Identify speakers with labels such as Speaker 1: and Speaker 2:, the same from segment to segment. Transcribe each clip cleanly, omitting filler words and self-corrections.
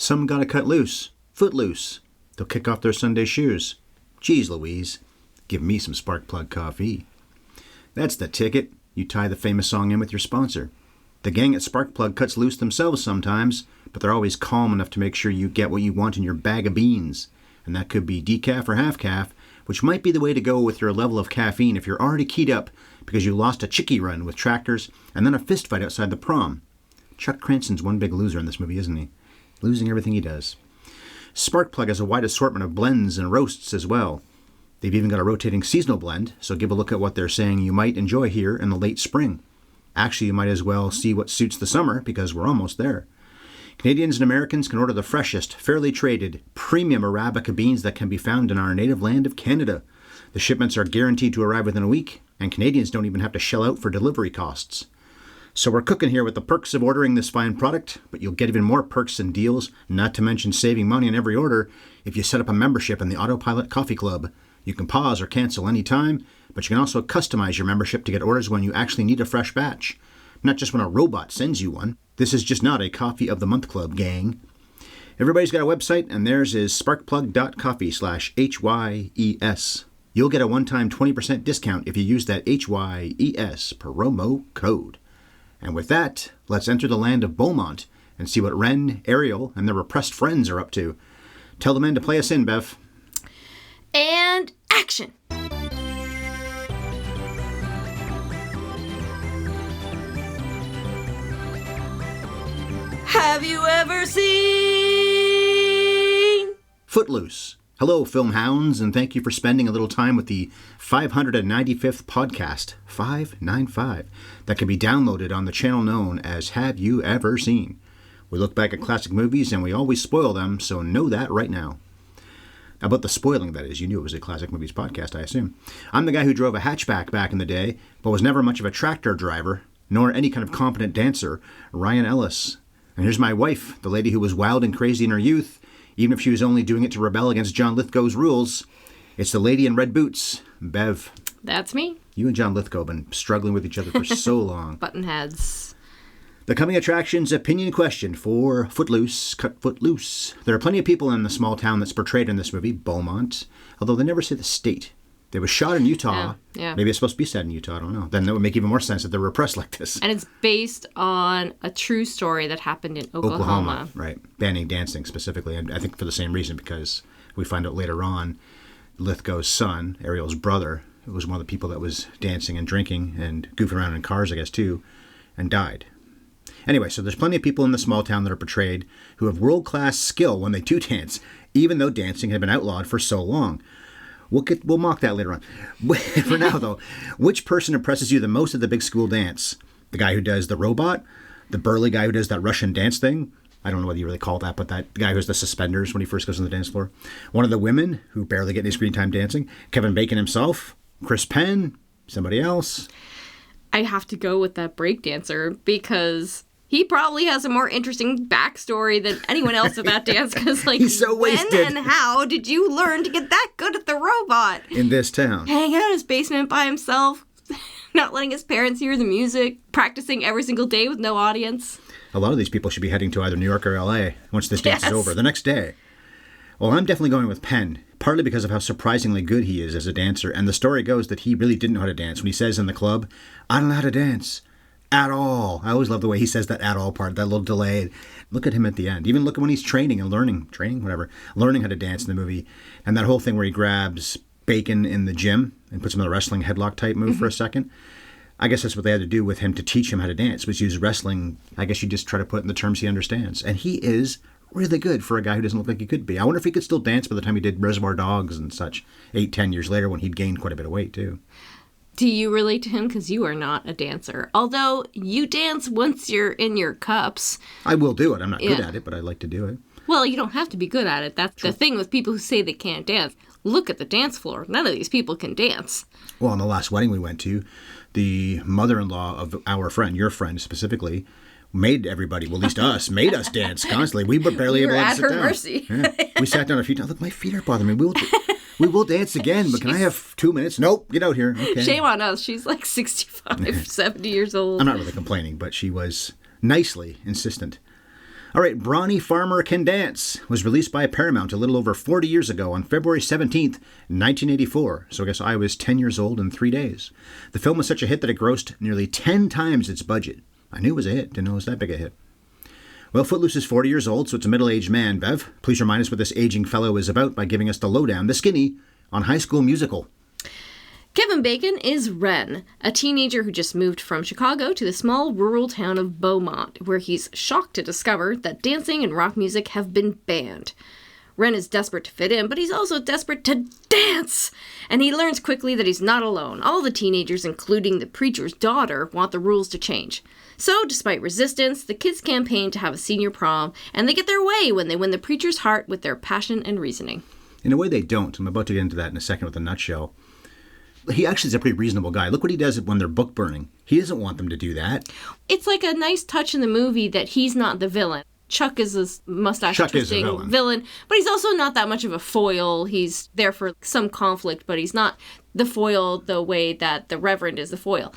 Speaker 1: Some gotta cut loose. Footloose. They'll kick off their Sunday shoes. Geez Louise, give me some spark plug coffee. That's the ticket. You tie the famous song in with your sponsor. The gang at Sparkplug cuts loose themselves sometimes, but they're always calm enough to make sure you get what you want in your bag of beans. And that could be decaf or half-calf, which might be the way to go with your level of caffeine if you're already keyed up because you lost a chickie run with tractors and then a fist fight outside the prom. Chuck Cranston's one big loser in this movie, isn't he? Losing everything he does. Sparkplug has a wide assortment of blends and roasts as well. They've even got a rotating seasonal blend, so give a look at what they're saying you might enjoy here in the late spring. Actually, you might as well see what suits the summer, because we're almost there. Canadians and Americans can order the freshest, fairly traded, premium Arabica beans that can be found in our native land of Canada. The shipments are guaranteed to arrive within a week, and Canadians don't even have to shell out for delivery costs. So we're cooking here with the perks of ordering this fine product, but you'll get even more perks and deals, not to mention saving money on every order, if you set up a membership in the Autopilot Coffee Club. You can pause or cancel any time, but you can also customize your membership to get orders when you actually need a fresh batch. Not just when a robot sends you one. This is just not a Coffee of the Month Club, gang. Everybody's got a website, and theirs is sparkplug.coffee/HYES. You'll get a one-time 20% discount if you use that HYES promo code. And with that, let's enter the land of Beaumont and see what Ren, Ariel, and their repressed friends are up to. Tell the men to play us in, Bev.
Speaker 2: And action! Have you ever seen
Speaker 1: Footloose? Hello, film hounds, and thank you for spending a little time with the 595th podcast, 595, that can be downloaded on the channel known as Have You Ever Seen? We look back at classic movies and we always spoil them, so know that right now. About the spoiling, that is. You knew it was a classic movies podcast, I assume. I'm the guy who drove a hatchback back in the day, but was never much of a tractor driver, nor any kind of competent dancer, Ryan Ellis. And here's my wife, the lady who was wild and crazy in her youth, even if she was only doing it to rebel against John Lithgow's rules. It's the lady in red boots, Bev.
Speaker 2: That's me.
Speaker 1: You and John Lithgow have been struggling with each other for so long.
Speaker 2: Button heads.
Speaker 1: The coming attractions opinion question for Footloose, cut Footloose. There are plenty of people in the small town that's portrayed in this movie, Beaumont, although they never say the state. They were shot in Utah.
Speaker 2: Yeah.
Speaker 1: Maybe it's supposed to be set in Utah, I don't know. Then that would make even more sense if they were repressed like this.
Speaker 2: And it's based on a true story that happened in Oklahoma.
Speaker 1: Right. Banning dancing specifically, and I think for the same reason, because we find out later on Lithgow's son, Ariel's brother, was one of the people that was dancing and drinking and goofing around in cars, I guess, too, and died. Anyway, so there's plenty of people in the small town that are portrayed who have world-class skill when they do dance, even though dancing had been outlawed for so long. We'll mock that later on. For now, though, which person impresses you the most at the big school dance? The guy who does the robot? The burly guy who does that Russian dance thing? I don't know whether you really call that, but that guy who has the suspenders when he first goes on the dance floor. One of the women who barely get any screen time dancing? Kevin Bacon himself? Chris Penn? Somebody else?
Speaker 2: I have to go with that breakdancer because he probably has a more interesting backstory than anyone else at that dance. Because, like,
Speaker 1: he's so wasted.
Speaker 2: When and how did you learn to get that good at the robot?
Speaker 1: In this town.
Speaker 2: Hanging out in his basement by himself, not letting his parents hear the music, practicing every single day with no audience.
Speaker 1: A lot of these people should be heading to either New York or L.A. once this dance is over, the next day. Well, I'm definitely going with Penn, partly because of how surprisingly good he is as a dancer, and the story goes that he really didn't know how to dance. When he says in the club, I don't know how to dance. At all. I always love the way he says that at all part, that little delay. Look at him at the end. Even look at when he's training and learning how to dance in the movie. And that whole thing where he grabs Bacon in the gym and puts him in a wrestling headlock type move for a second. I guess that's what they had to do with him to teach him how to dance, was use wrestling. I guess you just try to put in the terms he understands. And he is really good for a guy who doesn't look like he could be. I wonder if he could still dance by the time he did Reservoir Dogs and such 8-10 years later when he'd gained quite a bit of weight too.
Speaker 2: Do you relate to him? Because you are not a dancer. Although you dance once you're in your cups.
Speaker 1: I will do it. I'm not good at it, but I like to do it.
Speaker 2: Well, you don't have to be good at it. That's the thing with people who say they can't dance. Look at the dance floor. None of these people can dance.
Speaker 1: Well, on the last wedding we went to, the mother-in-law of our friend, your friend specifically, made everybody, well, at least us, made us dance constantly. We were barely able to sit down.
Speaker 2: At her mercy.
Speaker 1: Yeah. We sat down a few times. Look, my feet are bothering me. We will dance again, but can I have 2 minutes? Nope, get out here. Okay.
Speaker 2: Shame on us. She's like 65, 70 years old.
Speaker 1: I'm not really complaining, but she was nicely insistent. All right, Brawny Farmer Can Dance was released by Paramount a little over 40 years ago on February 17th, 1984. So I guess I was 10 years old in 3 days. The film was such a hit that it grossed nearly 10 times its budget. I knew it was a hit, didn't know it was that big a hit. Well, Footloose is 40 years old, so it's a middle-aged man. Bev, please remind us what this aging fellow is about by giving us the lowdown, the skinny, on High School Musical.
Speaker 2: Kevin Bacon is Ren, a teenager who just moved from Chicago to the small rural town of Beaumont, where he's shocked to discover that dancing and rock music have been banned. Ren is desperate to fit in, but he's also desperate to dance! And he learns quickly that he's not alone. All the teenagers, including the preacher's daughter, want the rules to change. So, despite resistance, the kids campaign to have a senior prom, and they get their way when they win the preacher's heart with their passion and reasoning.
Speaker 1: In a way they don't. I'm about to get into that in a second with a nutshell. He actually is a pretty reasonable guy. Look what he does when they're book burning. He doesn't want them to do that.
Speaker 2: It's like a nice touch in the movie that he's not the villain. Chuck is a mustache-twisting villain, but he's also not that much of a foil. He's there for some conflict, but he's not the foil the way that the reverend is the foil.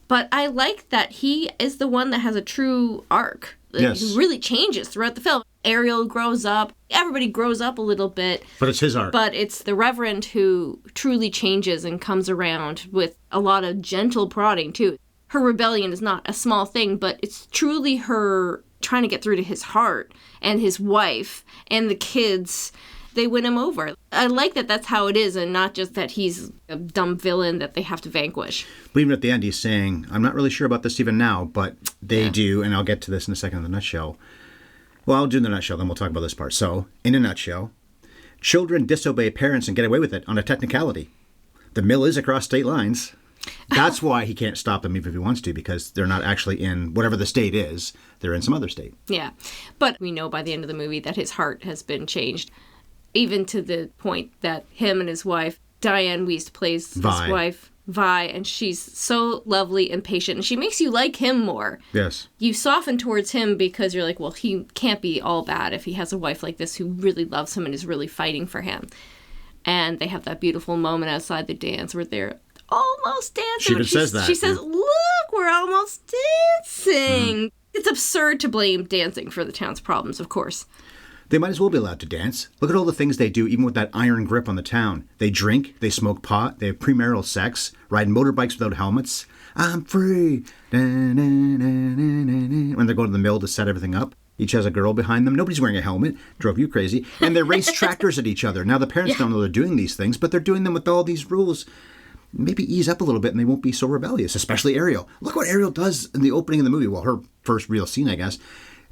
Speaker 2: But I like that he is the one that has a true arc.
Speaker 1: Yes.
Speaker 2: He really changes throughout the film. Ariel grows up. Everybody grows up a little bit.
Speaker 1: But it's his arc.
Speaker 2: But it's the Reverend who truly changes and comes around with a lot of gentle prodding, too. Her rebellion is not a small thing, but it's truly her trying to get through to his heart and his wife and the kids. They win him over. I like that that's how it is and not just that he's a dumb villain that they have to vanquish.
Speaker 1: But even at the end, he's saying, I'm not really sure about this even now, but they do, and I'll get to this in a second in the nutshell. Well, I'll do the nutshell, then we'll talk about this part. So, in a nutshell, children disobey parents and get away with it on a technicality. The mill is across state lines. That's why he can't stop them even if he wants to, because they're not actually in whatever the state is. They're in some other state.
Speaker 2: Yeah. But we know by the end of the movie that his heart has been changed, even to the point that him and his wife, Diane Wiest plays his wife, Vi, and she's so lovely and patient, and she makes you like him more.
Speaker 1: Yes.
Speaker 2: You soften towards him because you're like, well, he can't be all bad if he has a wife like this who really loves him and is really fighting for him. And they have that beautiful moment outside the dance where they're almost dancing.
Speaker 1: She even says that.
Speaker 2: She says, look, we're almost dancing. Mm-hmm. It's absurd to blame dancing for the town's problems, of course.
Speaker 1: They might as well be allowed to dance. Look at all the things they do, even with that iron grip on the town. They drink, they smoke pot, they have premarital sex, ride motorbikes without helmets. I'm free. When they're going to the mill to set everything up, each has a girl behind them. Nobody's wearing a helmet. Drove you crazy. And they race tractors at each other. Now, the parents don't know they're doing these things, but they're doing them with all these rules. Maybe ease up a little bit and they won't be so rebellious, especially Ariel. Look what Ariel does in the opening of the movie. Well, her first real scene, I guess.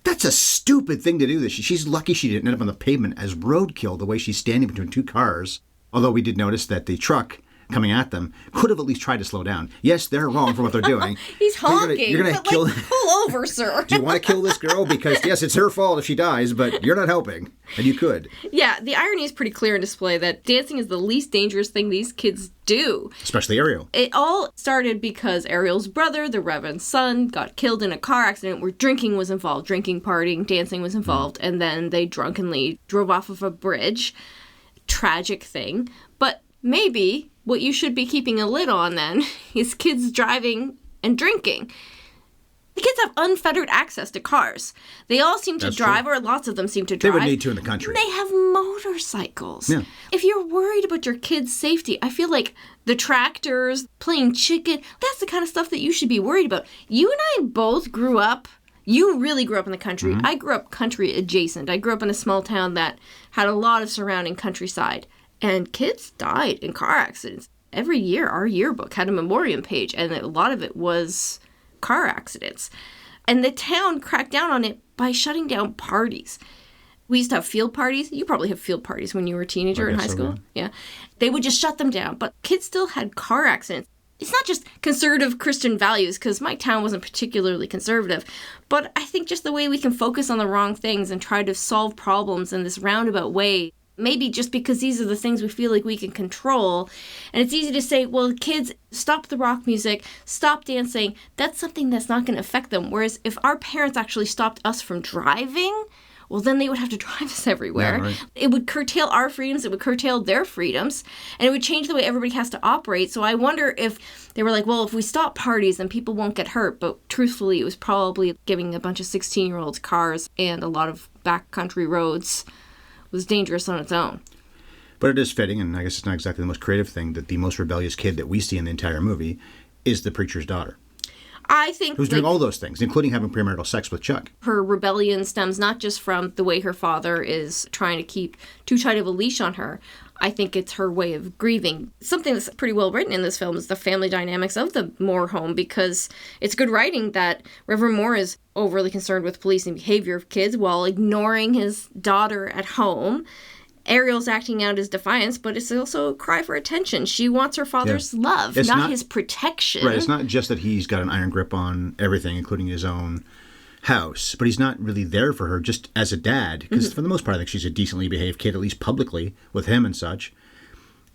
Speaker 1: That's a stupid thing to do. She's lucky she didn't end up on the pavement as roadkill the way she's standing between two cars. Although we did notice that the truck coming at them could have at least tried to slow down. Yes, they're wrong for what they're doing.
Speaker 2: He's honking.
Speaker 1: You're gonna kill.
Speaker 2: Pull over, sir.
Speaker 1: Do you want to kill this girl? Because yes, it's her fault if she dies, but you're not helping, and you could.
Speaker 2: Yeah, the irony is pretty clear in display that dancing is the least dangerous thing these kids do.
Speaker 1: Especially Ariel.
Speaker 2: It all started because Ariel's brother, the Reverend's son, got killed in a car accident where drinking was involved. Drinking, partying, dancing was involved. And then they drunkenly drove off of a bridge. Tragic thing. But maybe what you should be keeping a lid on then is kids driving and drinking. The kids have unfettered access to cars. They all seem to drive, or lots of them seem to drive.
Speaker 1: They would need to in the country.
Speaker 2: They have motorcycles.
Speaker 1: Yeah.
Speaker 2: If you're worried about your kids' safety, I feel like the tractors, playing chicken, that's the kind of stuff that you should be worried about. You and I both grew up. You really grew up in the country. Mm-hmm. I grew up country adjacent. I grew up in a small town that had a lot of surrounding countryside. And kids died in car accidents. Every year, our yearbook had a memoriam page, and a lot of it was car accidents. And the town cracked down on it by shutting down parties. We used to have field parties. You probably have field parties when you were a teenager in high school. Yeah. They would just shut them down. But kids still had car accidents. It's not just conservative Christian values, because my town wasn't particularly conservative. But I think just the way we can focus on the wrong things and try to solve problems in this roundabout way, maybe just because these are the things we feel like we can control. And it's easy to say, well, kids, stop the rock music, stop dancing. That's something that's not going to affect them. Whereas if our parents actually stopped us from driving, well, then they would have to drive us everywhere.
Speaker 1: Yeah, right.
Speaker 2: It would curtail our freedoms. It would curtail their freedoms. And it would change the way everybody has to operate. So I wonder if they were like, well, if we stop parties, then people won't get hurt. But truthfully, it was probably giving a bunch of 16-year-olds cars and a lot of backcountry roads was dangerous on its own.
Speaker 1: But it is fitting, and I guess it's not exactly the most creative thing, that the most rebellious kid that we see in the entire movie is the preacher's daughter.
Speaker 2: I think
Speaker 1: Who's doing all those things, including having premarital sex with Chuck.
Speaker 2: her rebellion stems not just from the way her father is trying to keep too tight of a leash on her. I think it's her way of grieving. Something that's pretty well written in this film is the family dynamics of the Moore home, because it's good writing that Reverend Moore is overly concerned with policing behavior of kids while ignoring his daughter at home. Ariel's acting out his defiance, but it's also a cry for attention. She wants her father's love, not his protection.
Speaker 1: Right, it's not just that he's got an iron grip on everything, including his own house, but he's not really there for her just as a dad, because for the most part, I think she's a decently behaved kid, at least publicly, with him and such.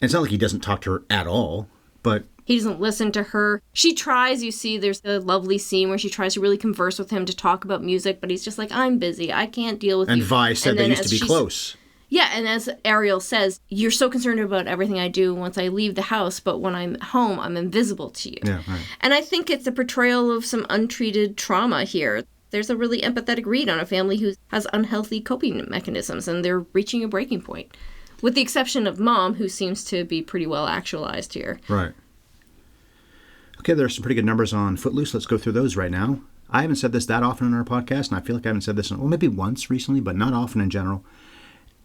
Speaker 1: And it's not like he doesn't talk to her at all, but...
Speaker 2: He doesn't listen to her. She tries, you see, there's a lovely scene where she tries to really converse with him to talk about music, but he's just like, I'm busy, I can't deal with you.
Speaker 1: And Vi said they used to be close.
Speaker 2: Yeah, and as Ariel says, you're so concerned about everything I do once I leave the house, but when I'm home, I'm invisible to you.
Speaker 1: Yeah, right.
Speaker 2: And I think it's a portrayal of some untreated trauma here. There's a really empathetic read on a family who has unhealthy coping mechanisms, and they're reaching a breaking point. With the exception of Mom, who seems to be pretty well actualized here.
Speaker 1: Right. Okay, there are some pretty good numbers on Footloose. Let's go through those right now. I haven't said this that often in our podcast, and I feel like I haven't said this, maybe once recently, but not often in general.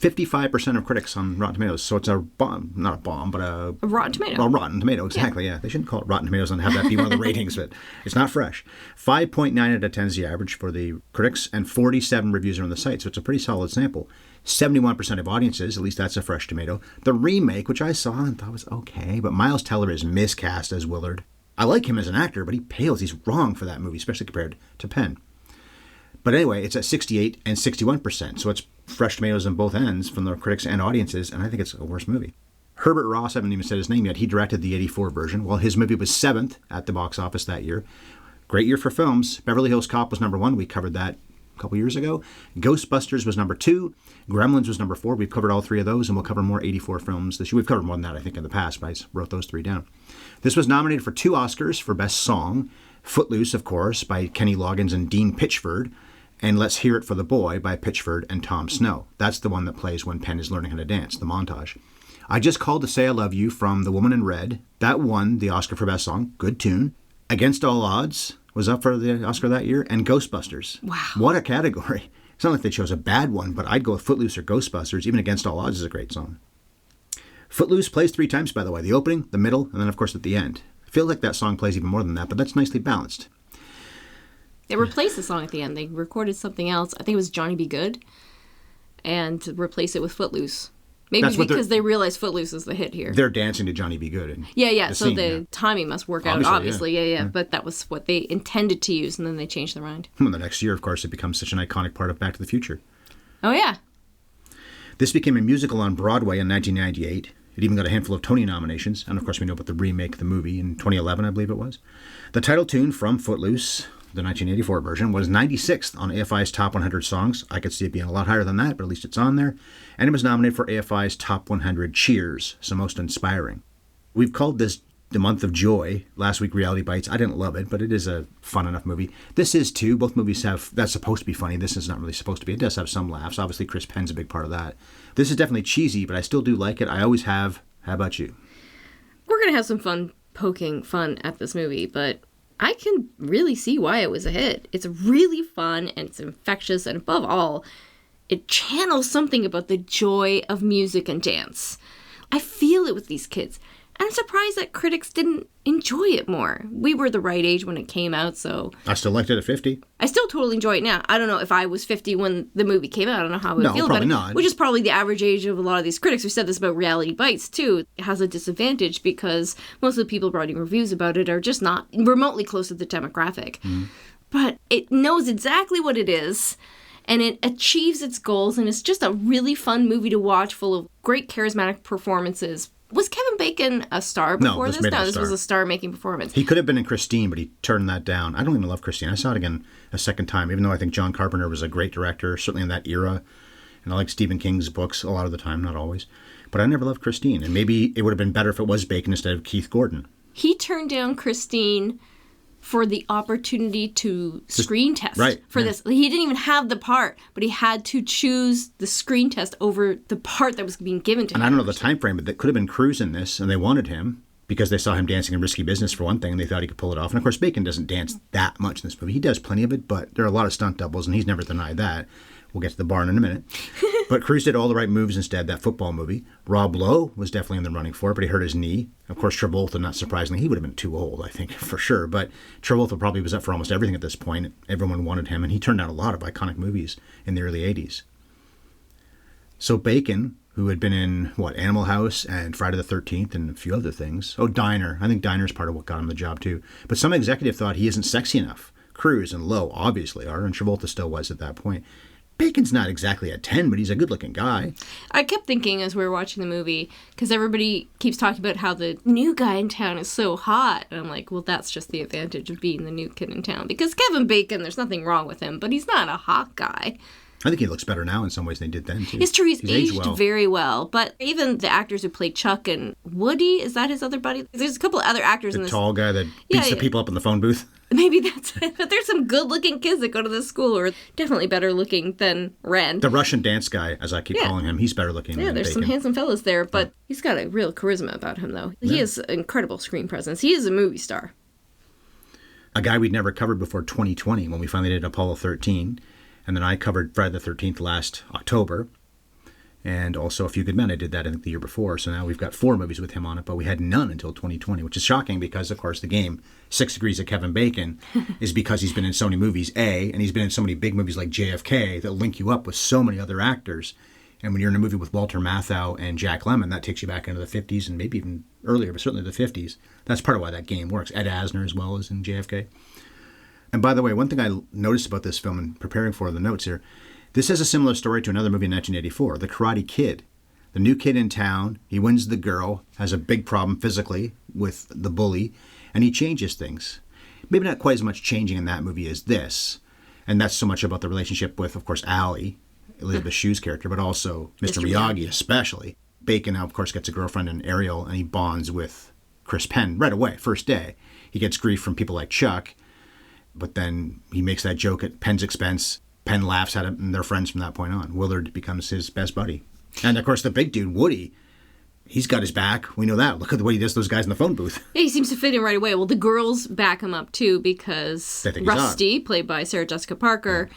Speaker 1: 55% of critics on Rotten Tomatoes, so it's a bomb, not a bomb, but a
Speaker 2: Rotten Tomato.
Speaker 1: A Rotten Tomato, exactly, yeah. They shouldn't call it Rotten Tomatoes and have that be one of the ratings, but it's not fresh. 5.9 out of 10 is the average for the critics, and 47 reviews are on the site, so it's a pretty solid sample. 71% of audiences, at least that's a fresh tomato. The remake, which I saw and thought was okay, but Miles Teller is miscast as Willard. I like him as an actor, but he pales. He's wrong for that movie, especially compared to Penn. But anyway, it's at 68 and 61%, so it's fresh tomatoes on both ends from the critics and audiences, and I think it's a worse movie. Herbert Ross, I haven't even said his name yet, he directed the 84 version. Well, his movie was 7th at the box office that year. Great year for films. Beverly Hills Cop was number 1. We covered that a couple years ago. Ghostbusters was number 2. Gremlins was number 4. We've covered all 3 of those, and we'll cover more 84 films this year. We've covered more than that, I think, in the past, but I just wrote those 3 down. This was nominated for 2 Oscars for Best Song. Footloose, of course, by Kenny Loggins and Dean Pitchford. And Let's Hear It for the Boy by Pitchford and Tom Snow. That's the one that plays when Penn is learning how to dance, the montage. I Just Called to Say I Love You from The Woman in Red. That won the Oscar for Best Song. Good tune. Against All Odds was up for the Oscar that year. And Ghostbusters.
Speaker 2: Wow.
Speaker 1: What a category. It's not like they chose a bad one, but I'd go with Footloose or Ghostbusters. Even Against All Odds is a great song. Footloose plays 3 times, by the way. The opening, the middle, and then, of course, at the end. I feel like that song plays even more than that, but that's nicely balanced.
Speaker 2: They replaced the song at the end. They recorded something else. I think it was Johnny Be Good. And replaced it with Footloose. Maybe because they realized Footloose is the hit here.
Speaker 1: They're dancing to Johnny Be Good.
Speaker 2: Yeah. So the timing must work out, obviously. Yeah. But that was what they intended to use, and then they changed their mind.
Speaker 1: Well, the next year, of course, it becomes such an iconic part of Back to the Future.
Speaker 2: Oh, yeah.
Speaker 1: This became a musical on Broadway in 1998. It even got a handful of Tony nominations. And, of course, we know about the remake of the movie in 2011, I believe it was. The title tune from Footloose, the 1984 version, was 96th on AFI's Top 100 Songs. I could see it being a lot higher than that, but at least it's on there. And it was nominated for AFI's Top 100 Cheers, so most inspiring. We've called this the month of joy. Last week, Reality Bites. I didn't love it, but it is a fun enough movie. This is too. Both movies have, that's supposed to be funny. This is not really supposed to be. It does have some laughs. Obviously, Chris Penn's a big part of that. This is definitely cheesy, but I still do like it. I always have. How about you?
Speaker 2: We're going to have some fun poking fun at this movie, but I can really see why it was a hit. It's really fun, and it's infectious, and above all, it channels something about the joy of music and dance. I feel it with these kids. And I'm surprised that critics didn't enjoy it more. We were the right age when it came out, so...
Speaker 1: I still liked it at 50.
Speaker 2: I still totally enjoy it now. I don't know if I was 50 when the movie came out. I don't know how I would feel about it.
Speaker 1: Not.
Speaker 2: Which is probably the average age of a lot of these critics. We said this about Reality Bites, too. It has a disadvantage because most of the people writing reviews about it are just not remotely close to the demographic. But it knows exactly what it is, and it achieves its goals, and it's just a really fun movie to watch full of great charismatic performances. Was Kevin Bacon a star
Speaker 1: No,
Speaker 2: before
Speaker 1: this
Speaker 2: this?
Speaker 1: made him
Speaker 2: No,
Speaker 1: a
Speaker 2: this was
Speaker 1: star.
Speaker 2: a star-making performance.
Speaker 1: He could have been in Christine, but he turned that down. I don't even love Christine. I saw it again a second time, even though I think John Carpenter was a great director, certainly in that era. And I like Stephen King's books a lot of the time, not always. But I never loved Christine. And maybe it would have been better if it was Bacon instead of Keith Gordon.
Speaker 2: He turned down Christine for the opportunity to screen test for this. He didn't even have the part, but he had to choose the screen test over the part that was being given to him.
Speaker 1: And I don't know the time frame, but that could have been Cruise in this, and they wanted him because they saw him dancing in Risky Business for one thing, and they thought he could pull it off. And of course, Bacon doesn't dance that much in this movie. He does plenty of it, but there are a lot of stunt doubles, and he's never denied that. We'll get to the barn in a minute. But Cruise did all the right moves instead, that football movie. Rob Lowe was definitely in the running for it, but he hurt his knee. Of course, Travolta, not surprisingly, he would have been too old, I think, for sure. But Travolta probably was up for almost everything at this point. Everyone wanted him, and he turned out a lot of iconic movies in the early 80s. So Bacon, who had been in, Animal House and Friday the 13th and a few other things. Oh, Diner. I think Diner's part of what got him the job, too. But some executive thought he isn't sexy enough. Cruise and Lowe obviously are, and Travolta still was at that point. Bacon's not exactly a 10, but he's a good-looking guy.
Speaker 2: I kept thinking as we were watching the movie, because everybody keeps talking about how the new guy in town is so hot. And I'm like, well, that's just the advantage of being the new kid in town. Because Kevin Bacon, there's nothing wrong with him, but he's not a hot guy.
Speaker 1: I think he looks better now in some ways than he did then, too.
Speaker 2: It's true, he's aged
Speaker 1: well.
Speaker 2: very well. But even the actors who played Chuck and Woody, is that his other buddy? There's a couple of other actors in
Speaker 1: The
Speaker 2: this.
Speaker 1: tall guy that beats the people up in the phone booth.
Speaker 2: Maybe that's it. But there's some good-looking kids that go to this school who are definitely better looking than Ren.
Speaker 1: The Russian dance guy, as I keep calling him, he's better looking than Bacon.
Speaker 2: Yeah, there's some handsome fellas there, but he's got a real charisma about him, though. He has incredible screen presence. He is a movie star.
Speaker 1: A guy we'd never covered before 2020 when we finally did Apollo 13. And then I covered Friday the 13th last October. And also A Few Good Men. I did that, I think, the year before. So now we've got 4 movies with him on it, but we had none until 2020, which is shocking because, of course, the game 6 Degrees of Kevin Bacon is because he's been in so many movies, A, and he's been in so many big movies like JFK that link you up with so many other actors. And when you're in a movie with Walter Matthau and Jack Lemmon, that takes you back into the 50s and maybe even earlier, but certainly the 50s. That's part of why that game works. Ed Asner as well as in JFK. And by the way, one thing I noticed about this film and preparing for the notes here, this has a similar story to another movie in 1984, The Karate Kid. The new kid in town, he wins the girl, has a big problem physically with the bully, and he changes things. Maybe not quite as much changing in that movie as this. And that's so much about the relationship with, of course, Allie, Elizabeth Shue's character, but also Mr. Miyagi especially. Bacon now, of course, gets a girlfriend in Ariel, and he bonds with Chris Penn right away, first day. He gets grief from people like Chuck, but then he makes that joke at Penn's expense. Penn laughs at him, and they're friends from that point on. Willard becomes his best buddy. And, of course, the big dude, Woody, he's got his back. We know that. Look at the way he does those guys in the phone booth.
Speaker 2: Yeah, he seems to fit in right away. Well, the girls back him up, too, because Rusty, played by Sarah Jessica Parker,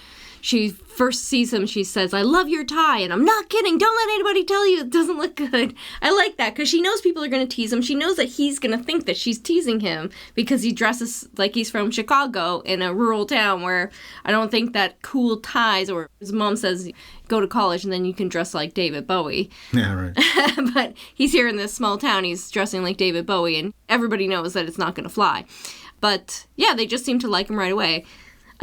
Speaker 2: she first sees him, she says, "I love your tie," and I'm not kidding. Don't let anybody tell you it doesn't look good. I like that because she knows people are going to tease him. She knows that he's going to think that she's teasing him because he dresses like he's from Chicago in a rural town where I don't think that cool ties, or his mom says, go to college and then you can dress like David Bowie.
Speaker 1: Yeah, right.
Speaker 2: But he's here in this small town. He's dressing like David Bowie, and everybody knows that it's not going to fly. But yeah, they just seem to like him right away.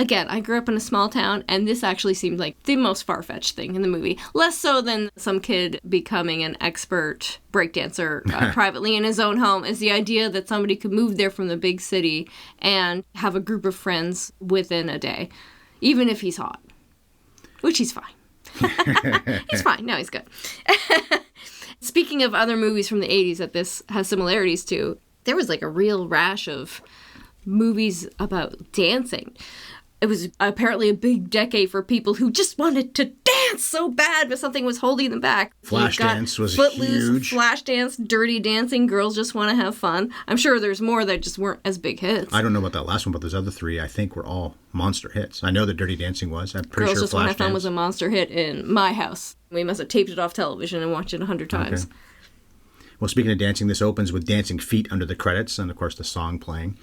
Speaker 2: Again, I grew up in a small town, and this actually seemed like the most far-fetched thing in the movie. Less so than some kid becoming an expert breakdancer privately in his own home is the idea that somebody could move there from the big city and have a group of friends within a day, even if he's hot, which he's fine. He's fine. No, he's good. Speaking of other movies from the 80s that this has similarities to, there was like a real rash of movies about dancing. It was apparently a big decade for people who just wanted to dance so bad, but something was holding them back.
Speaker 1: Flashdance was
Speaker 2: Footloose,
Speaker 1: huge.
Speaker 2: Flashdance, Dirty Dancing, Girls Just Want to Have Fun. I'm sure there's more that just weren't as big hits.
Speaker 1: I don't know about that last one, but those other 3, I think, were all monster hits. I know that Dirty Dancing was. I'm pretty
Speaker 2: Girls
Speaker 1: sure
Speaker 2: Just Want to Have Fun
Speaker 1: Flashdance
Speaker 2: was a monster hit in my house. We must have taped it off television and watched it 100 times.
Speaker 1: Okay. Well, speaking of dancing, this opens with Dancing Feet under the credits, and of course the song playing.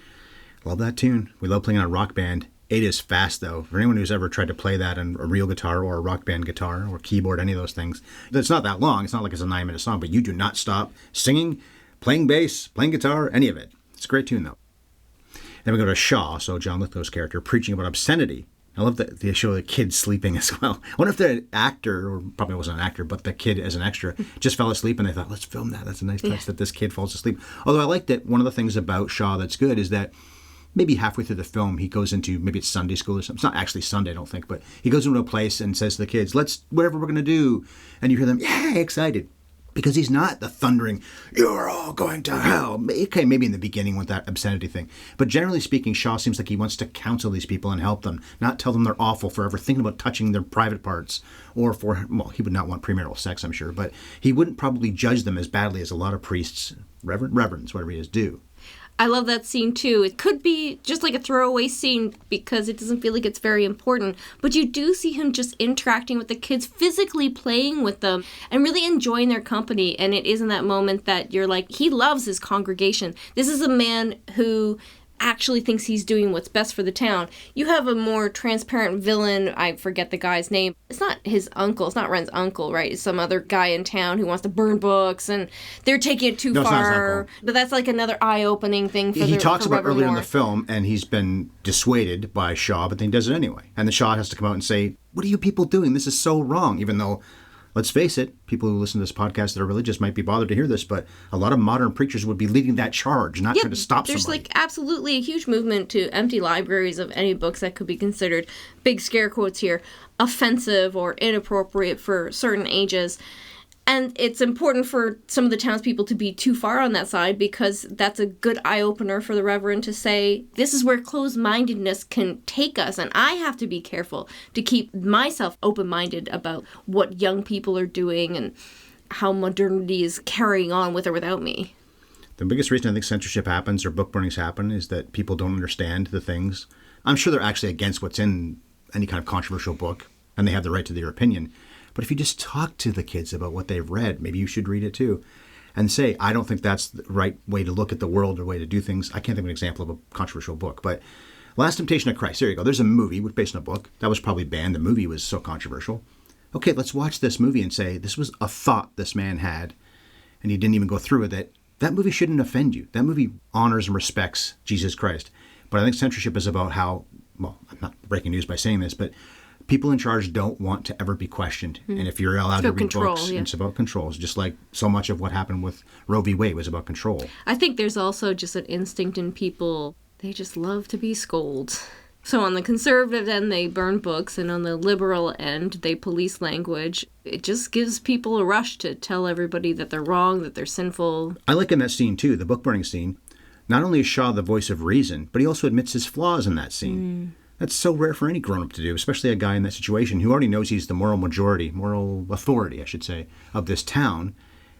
Speaker 1: Love that tune. We love playing on a rock band. It is fast, though. For anyone who's ever tried to play that on a real guitar or a rock band guitar or keyboard, any of those things, it's not that long. It's not like it's a 9-minute song, but you do not stop singing, playing bass, playing guitar, any of it. It's a great tune, though. Then we go to Shaw, so John Lithgow's character, preaching about obscenity. I love that they show the kid sleeping as well. I wonder if the actor, or probably wasn't an actor, but the kid as an extra, just fell asleep and they thought, let's film that. That's a nice touch that this kid falls asleep. Although I like that one of the things about Shaw that's good is that maybe halfway through the film, he goes into, maybe it's Sunday school or something. It's not actually Sunday, I don't think, but he goes into a place and says to the kids, let's, whatever we're going to do. And you hear them, yay, excited. Because he's not the thundering, you're all going to hell. Okay, maybe in the beginning with that obscenity thing. But generally speaking, Shaw seems like he wants to counsel these people and help them, not tell them they're awful for ever thinking about touching their private parts or for, well, he would not want premarital sex, I'm sure, but he wouldn't probably judge them as badly as a lot of priests, reverends, whatever he is, do.
Speaker 2: I love that scene too. It could be just like a throwaway scene because it doesn't feel like it's very important, but you do see him just interacting with the kids, physically playing with them and really enjoying their company. And it is in that moment that you're like, he loves his congregation. This is a man who actually thinks he's doing what's best for the town. You have a more transparent villain. I forget the guy's name. It's not his uncle. It's not Ren's uncle, right? It's some other guy in town who wants to burn books, and they're taking it too far. But that's like another eye-opening thing for
Speaker 1: He talks about
Speaker 2: Reverend
Speaker 1: earlier
Speaker 2: Moore.
Speaker 1: in the film, and he's been dissuaded by Shaw, but then he does it anyway. And the Shaw has to come out and say, what are you people doing? This is so wrong. Even though, let's face it, people who listen to this podcast that are religious might be bothered to hear this, but a lot of modern preachers would be leading that charge, not trying to stop
Speaker 2: there's
Speaker 1: somebody.
Speaker 2: Like absolutely a huge movement to empty libraries of any books that could be considered, big scare quotes here, offensive or inappropriate for certain ages. And it's important for some of the townspeople to be too far on that side because that's a good eye-opener for the Reverend to say, this is where closed-mindedness can take us, and I have to be careful to keep myself open-minded about what young people are doing and how modernity is carrying on with or without me.
Speaker 1: The biggest reason I think censorship happens or book burnings happen is that people don't understand the things. I'm sure they're actually against what's in any kind of controversial book, and they have the right to their opinion. But if you just talk to the kids about what they've read, maybe you should read it too, and say, I don't think that's the right way to look at the world or way to do things. I can't think of an example of a controversial book, but Last Temptation of Christ, there you go. There's a movie based on a book. That was probably banned. The movie was so controversial. Okay, let's watch this movie and say, this was a thought this man had, and he didn't even go through with it. That movie shouldn't offend you. That movie honors and respects Jesus Christ. But I think censorship is about how, well, I'm not breaking news by saying this, but people in charge don't want to ever be questioned. And if you're allowed to read books, it's about control. It's just like so much of what happened with Roe v. Wade was about control.
Speaker 2: I think there's also just an instinct in people. They just love to be scolded. So on the conservative end, they burn books, and on the liberal end, they police language. It just gives people a rush to tell everybody that they're wrong, that they're sinful.
Speaker 1: I like in that scene, too, the book burning scene, not only is Shaw the voice of reason, but he also admits his flaws in that scene. That's so rare for any grown-up to do, especially a guy in that situation who already knows he's the moral authority, I should say, of this town,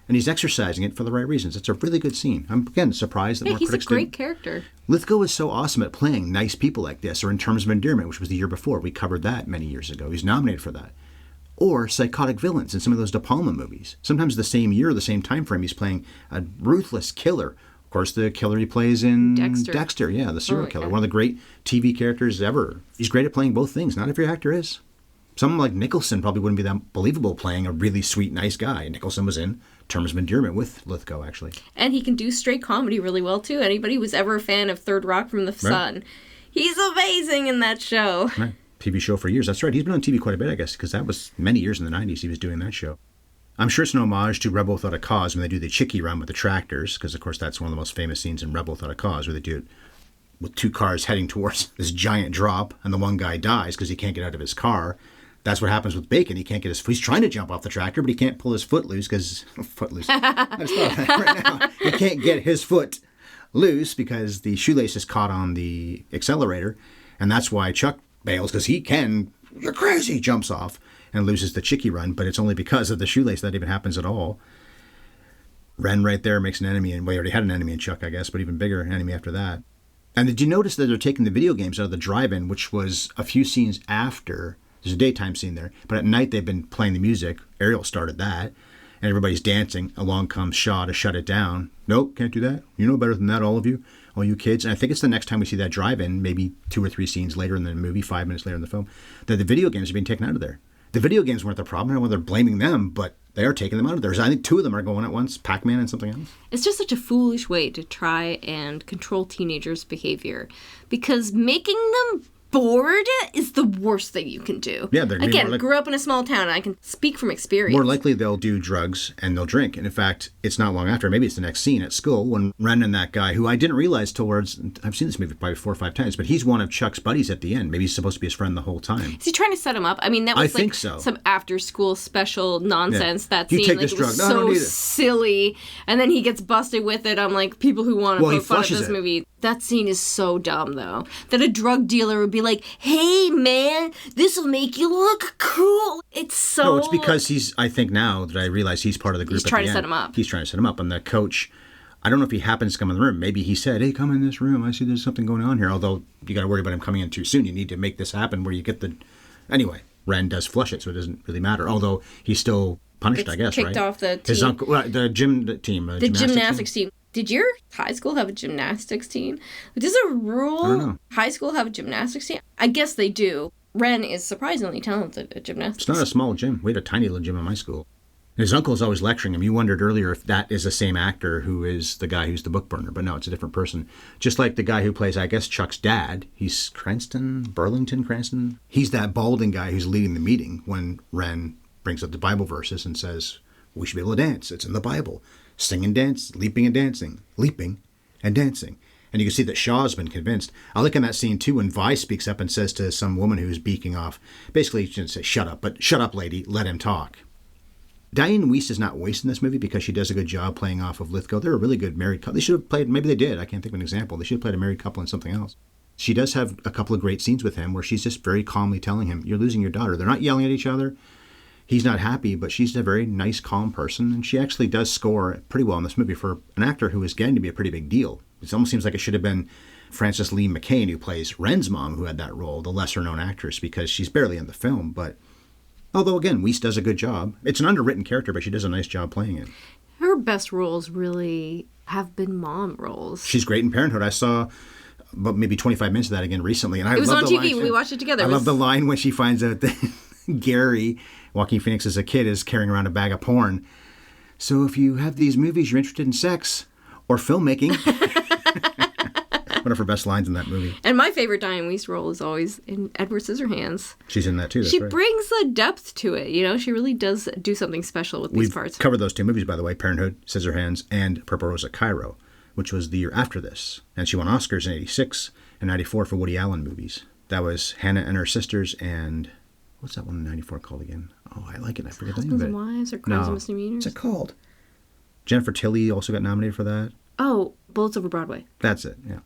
Speaker 1: and he's exercising it for the right reasons. It's a really good scene. I'm, again, surprised that more critics
Speaker 2: he's a great character.
Speaker 1: Lithgow is so awesome at playing nice people like this, or in Terms of Endearment, which was the year before. We covered that many years ago. He's nominated for that. Or psychotic villains in some of those De Palma movies. Sometimes the same year, the same time frame, he's playing a ruthless killer. Of course, the killer he plays in Dexter, yeah, the serial killer. One of the great TV characters ever. He's great at playing both things. Not every actor is. Someone like Nicholson probably wouldn't be that believable playing a really sweet, nice guy. Nicholson was in Terms of Endearment with Lithgow, actually.
Speaker 2: And he can do straight comedy really well, too. Anybody who was ever a fan of Third Rock from the Sun, he's amazing in that show.
Speaker 1: Right. TV show for years. That's right. He's been on TV quite a bit, I guess, because that was many years in the 90s he was doing that show. I'm sure it's an homage to Rebel Without a Cause when they do the Chicky run with the tractors, because, of course, that's one of the most famous scenes in Rebel Without a Cause, where they do it with two cars heading towards this giant drop, and the one guy dies because he can't get out of his car. That's what happens with Bacon. He can't get he's trying to jump off the tractor, but he can't pull his foot loose because, I just thought of that right now. He can't get his foot loose because the shoelace is caught on the accelerator, and that's why Chuck bails, because you're crazy, jumps off and loses the Chicky run, but it's only because of the shoelace that even happens at all. Ren right there makes an enemy, and we already had an enemy in Chuck, I guess, but even bigger enemy after that. And did you notice that they're taking the video games out of the drive-in, which was a few scenes after? There's a daytime scene there, but at night they've been playing the music. Ariel started that, and everybody's dancing. Along comes Shaw to shut it down. Nope, can't do that. You know better than that, all of you, all you kids. And I think it's the next time we see that drive-in, maybe 2 or 3 scenes later in the movie, 5 minutes later in the film, that the video games are being taken out of there. The video games weren't the problem. I don't know whether they're blaming them, but they are taking them out of there. I think 2 of them are going at once, Pac-Man and something else.
Speaker 2: It's just such a foolish way to try and control teenagers' behavior, because making them bored is the worst thing you can do.
Speaker 1: Yeah, they're
Speaker 2: again, grew up in a small town, and I can speak from experience.
Speaker 1: More likely they'll do drugs and they'll drink. And in fact, it's not long after, maybe it's the next scene at school, when Ren and that guy, who I didn't realize towards, I've seen this movie probably 4 or 5 times, but he's one of Chuck's buddies at the end. Maybe he's supposed to be his friend the whole time.
Speaker 2: Is he trying to set him up? I mean, that was
Speaker 1: I think so.
Speaker 2: Some after-school special nonsense. Yeah. That
Speaker 1: you
Speaker 2: scene,
Speaker 1: take this
Speaker 2: it
Speaker 1: drug.
Speaker 2: was
Speaker 1: No, I don't need it.
Speaker 2: silly. And then he gets busted with it. I'm like, people who want to poke fun at this
Speaker 1: it.
Speaker 2: movie. That scene is so dumb, though. That a drug dealer would be like, hey, man, this will make you look cool. It's so...
Speaker 1: No, it's because I think now that I realize he's part of the group.
Speaker 2: He's trying to set him up.
Speaker 1: He's trying to set him up. And the coach, I don't know if he happens to come in the room. Maybe he said, hey, come in this room. I see there's something going on here. Although you got to worry about him coming in too soon. You need to make this happen where you get the... Anyway, Ren does flush it, so it doesn't really matter. Although he's still punished, I guess,
Speaker 2: kicked
Speaker 1: right?
Speaker 2: Kicked off the team.
Speaker 1: His uncle, the gym team.
Speaker 2: The gymnastics team. Did your high school have a gymnastics team? Does a rural high school have a gymnastics team? I guess they do. Ren is surprisingly talented at gymnastics.
Speaker 1: It's not a small gym. We had a tiny little gym in my school. His uncle's always lecturing him. You wondered earlier if that is the same actor who is the guy who's the book burner. But no, it's a different person. Just like the guy who plays, I guess, Chuck's dad. He's Burlington Cranston. He's that balding guy who's leading the meeting when Ren brings up the Bible verses and says, we should be able to dance. It's in the Bible. Sing and dance, leaping and dancing. Leaping and dancing. And you can see that Shaw's been convinced. I like in that scene, too, when Vi speaks up and says to some woman who's beaking off, basically, she didn't say, shut up, but shut up, lady, let him talk. Diane Wiest is not wasting this movie because she does a good job playing off of Lithgow. They're a really good married couple. They should have played, maybe they did, I can't think of an example. They should have played a married couple in something else. She does have a couple of great scenes with him where she's just very calmly telling him, you're losing your daughter. They're not yelling at each other. He's not happy, but she's a very nice, calm person, and she actually does score pretty well in this movie for an actor who is getting to be a pretty big deal. It almost seems like it should have been Frances Lee McCain, who plays Ren's mom, who had that role, the lesser-known actress, because she's barely in the film. But although, again, Wiest does a good job. It's an underwritten character, but she does a nice job playing it.
Speaker 2: Her best roles really have been mom roles.
Speaker 1: She's great in Parenthood. I saw about maybe 25 minutes of that again recently. And
Speaker 2: it was on TV. We watched it together.
Speaker 1: I love the line when she finds out that Gary, Joaquin Phoenix as a kid, is carrying around a bag of porn. So if you have these movies, you're interested in sex or filmmaking. One of her best lines in that movie.
Speaker 2: And my favorite Diane Wiest role is always in Edward Scissorhands.
Speaker 1: She's in that too.
Speaker 2: She brings a depth to it. You know, she really does do something special with these parts.
Speaker 1: We've covered those 2 movies, by the way, Parenthood, Scissorhands, and Purple Rose at Cairo, which was the year after this. And she won Oscars in 86 and 94 for Woody Allen movies. That was Hannah and Her Sisters and... What's that one in 94 called again? Oh, I like it. I forget the name of it.
Speaker 2: Husbands and Wives or Crimes and Misdemeanors?
Speaker 1: What's it called? Jennifer Tilly also got nominated for that.
Speaker 2: Oh, Bullets Over Broadway.
Speaker 1: That's it, yeah.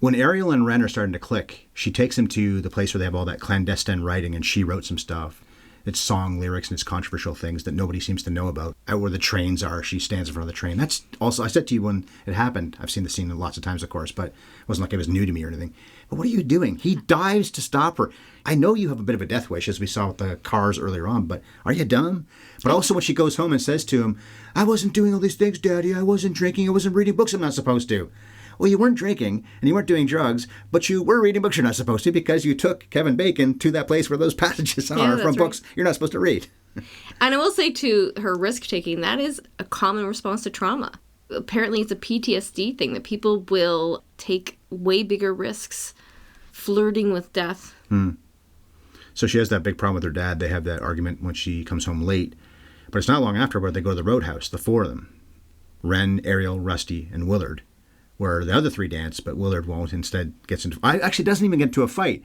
Speaker 1: When Ariel and Ren are starting to click, she takes him to the place where they have all that clandestine writing, and she wrote some stuff. It's song lyrics and it's controversial things that nobody seems to know about. Out where the trains are, she stands in front of the train. That's also, I said to you when it happened, I've seen the scene lots of times, of course, but it wasn't like it was new to me or anything. But what are you doing? He dives to stop her. I know you have a bit of a death wish, as we saw with the cars earlier on, but are you dumb? But also when she goes home and says to him, I wasn't doing all these things, Daddy. I wasn't drinking. I wasn't reading books I'm not supposed to. Well, you weren't drinking and you weren't doing drugs, but you were reading books you're not supposed to because you took Kevin Bacon to that place where those passages are from books you're not supposed to read.
Speaker 2: And I will say, too, her risk-taking, that is a common response to trauma. Apparently, it's a PTSD thing that people will take way bigger risks flirting with death.
Speaker 1: So she has that big problem with her dad. They have that argument when she comes home late. But it's not long after where they go to the roadhouse, the 4 of them. Ren, Ariel, Rusty, and Willard. Where the other 3 dance, but Willard won't. Instead, gets into... Actually doesn't even get into a fight.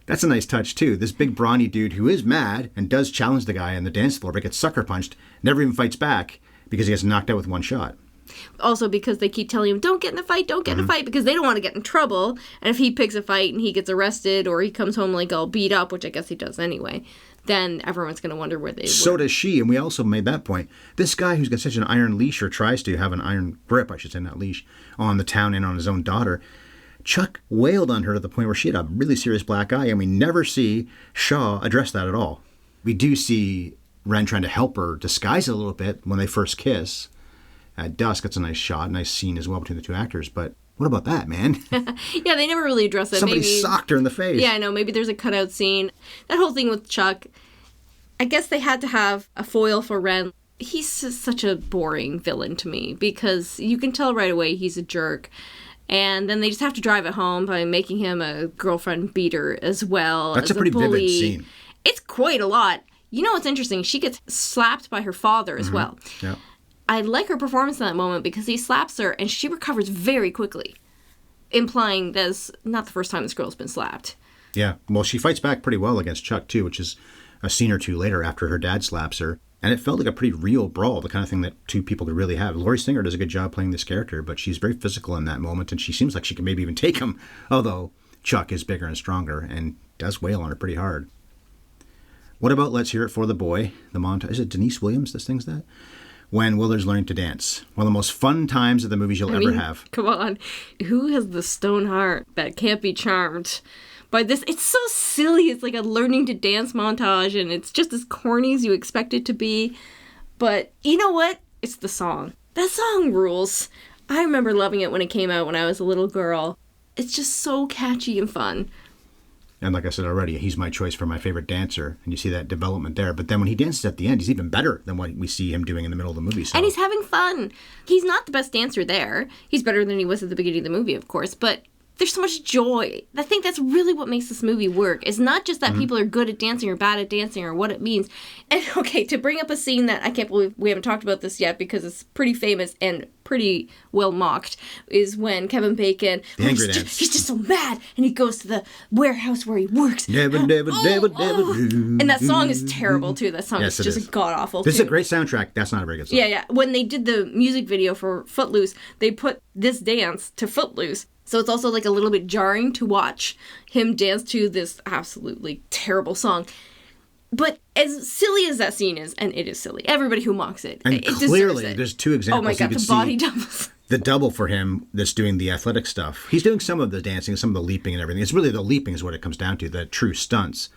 Speaker 1: That's a nice touch, too. This big, brawny dude who is mad and does challenge the guy on the dance floor, but gets sucker punched, never even fights back because he gets knocked out with 1 shot.
Speaker 2: Also because they keep telling him, don't get in a fight, don't get in a fight, because they don't want to get in trouble. And if he picks a fight and he gets arrested or he comes home like all beat up, which I guess he does anyway, then everyone's going to wonder where they were.
Speaker 1: So does she, and we also made that point. This guy who's got such an iron leash, or tries to have an iron grip, I should say, not leash, on the town and on his own daughter, Chuck wailed on her to the point where she had a really serious black eye, and we never see Shaw address that at all. We do see Ren trying to help her disguise it a little bit when they first kiss. At dusk, it's a nice shot, nice scene as well between the 2 actors, but what about that, man?
Speaker 2: Yeah, they never really address it.
Speaker 1: Somebody socked her in the face.
Speaker 2: Yeah, I know. Maybe there's a cutout scene. That whole thing with Chuck, I guess they had to have a foil for Ren. He's just such a boring villain to me because you can tell right away he's a jerk. And then they just have to drive it home by making him a girlfriend beater as well.
Speaker 1: That's
Speaker 2: as
Speaker 1: a pretty
Speaker 2: bully.
Speaker 1: vivid scene.
Speaker 2: It's quite a lot. You know what's interesting? She gets slapped by her father as well.
Speaker 1: Yeah.
Speaker 2: I like her performance in that moment because he slaps her and she recovers very quickly, implying that's not the first time this girl's been slapped.
Speaker 1: Yeah. Well, she fights back pretty well against Chuck, too, which is a scene or two later after her dad slaps her. And it felt like a pretty real brawl, the kind of thing that two people could really have. Laurie Singer does a good job playing this character, but she's very physical in that moment, and she seems like she can maybe even take him, although Chuck is bigger and stronger and does wail on her pretty hard. What about Let's Hear It for the Boy? The montage. Is it Denise Williams that sings that? When Willard's learning to dance. One of the most fun times of the movies you'll ever have.
Speaker 2: Come on. Who has the stone heart that can't be charmed by this? It's so silly. It's like a learning to dance montage, and it's just as corny as you expect it to be. But you know what? It's the song. That song rules. I remember loving it when it came out when I was a little girl. It's just so catchy and fun.
Speaker 1: And like I said already, he's my choice for my favorite dancer. And you see that development there. But then when he dances at the end, he's even better than what we see him doing in the middle of the movie. So.
Speaker 2: And he's having fun. He's not the best dancer there. He's better than he was at the beginning of the movie, of course. But there's so much joy. I think that's really what makes this movie work. It's not just that people are good at dancing or bad at dancing or what it means. And okay, to bring up a scene that I can't believe we haven't talked about this yet because it's pretty famous and pretty well mocked, is when Kevin Bacon,
Speaker 1: he's
Speaker 2: just so mad, and he goes to the warehouse where he works.
Speaker 1: Never.
Speaker 2: And that song is terrible too. That song is just god-awful
Speaker 1: This is a great soundtrack. That's not a very good song.
Speaker 2: Yeah. When they did the music video for Footloose, they put this dance to Footloose. So it's also like a little bit jarring to watch him dance to this absolutely terrible song. But as silly as that scene is, and it is silly, everybody who mocks it,
Speaker 1: and
Speaker 2: it
Speaker 1: clearly,
Speaker 2: it.
Speaker 1: there's two examples.
Speaker 2: Oh my God,
Speaker 1: you
Speaker 2: the body doubles.
Speaker 1: The double for him that's doing the athletic stuff. He's doing some of the dancing, some of the leaping and everything. It's really the leaping is what it comes down to, the true stunts.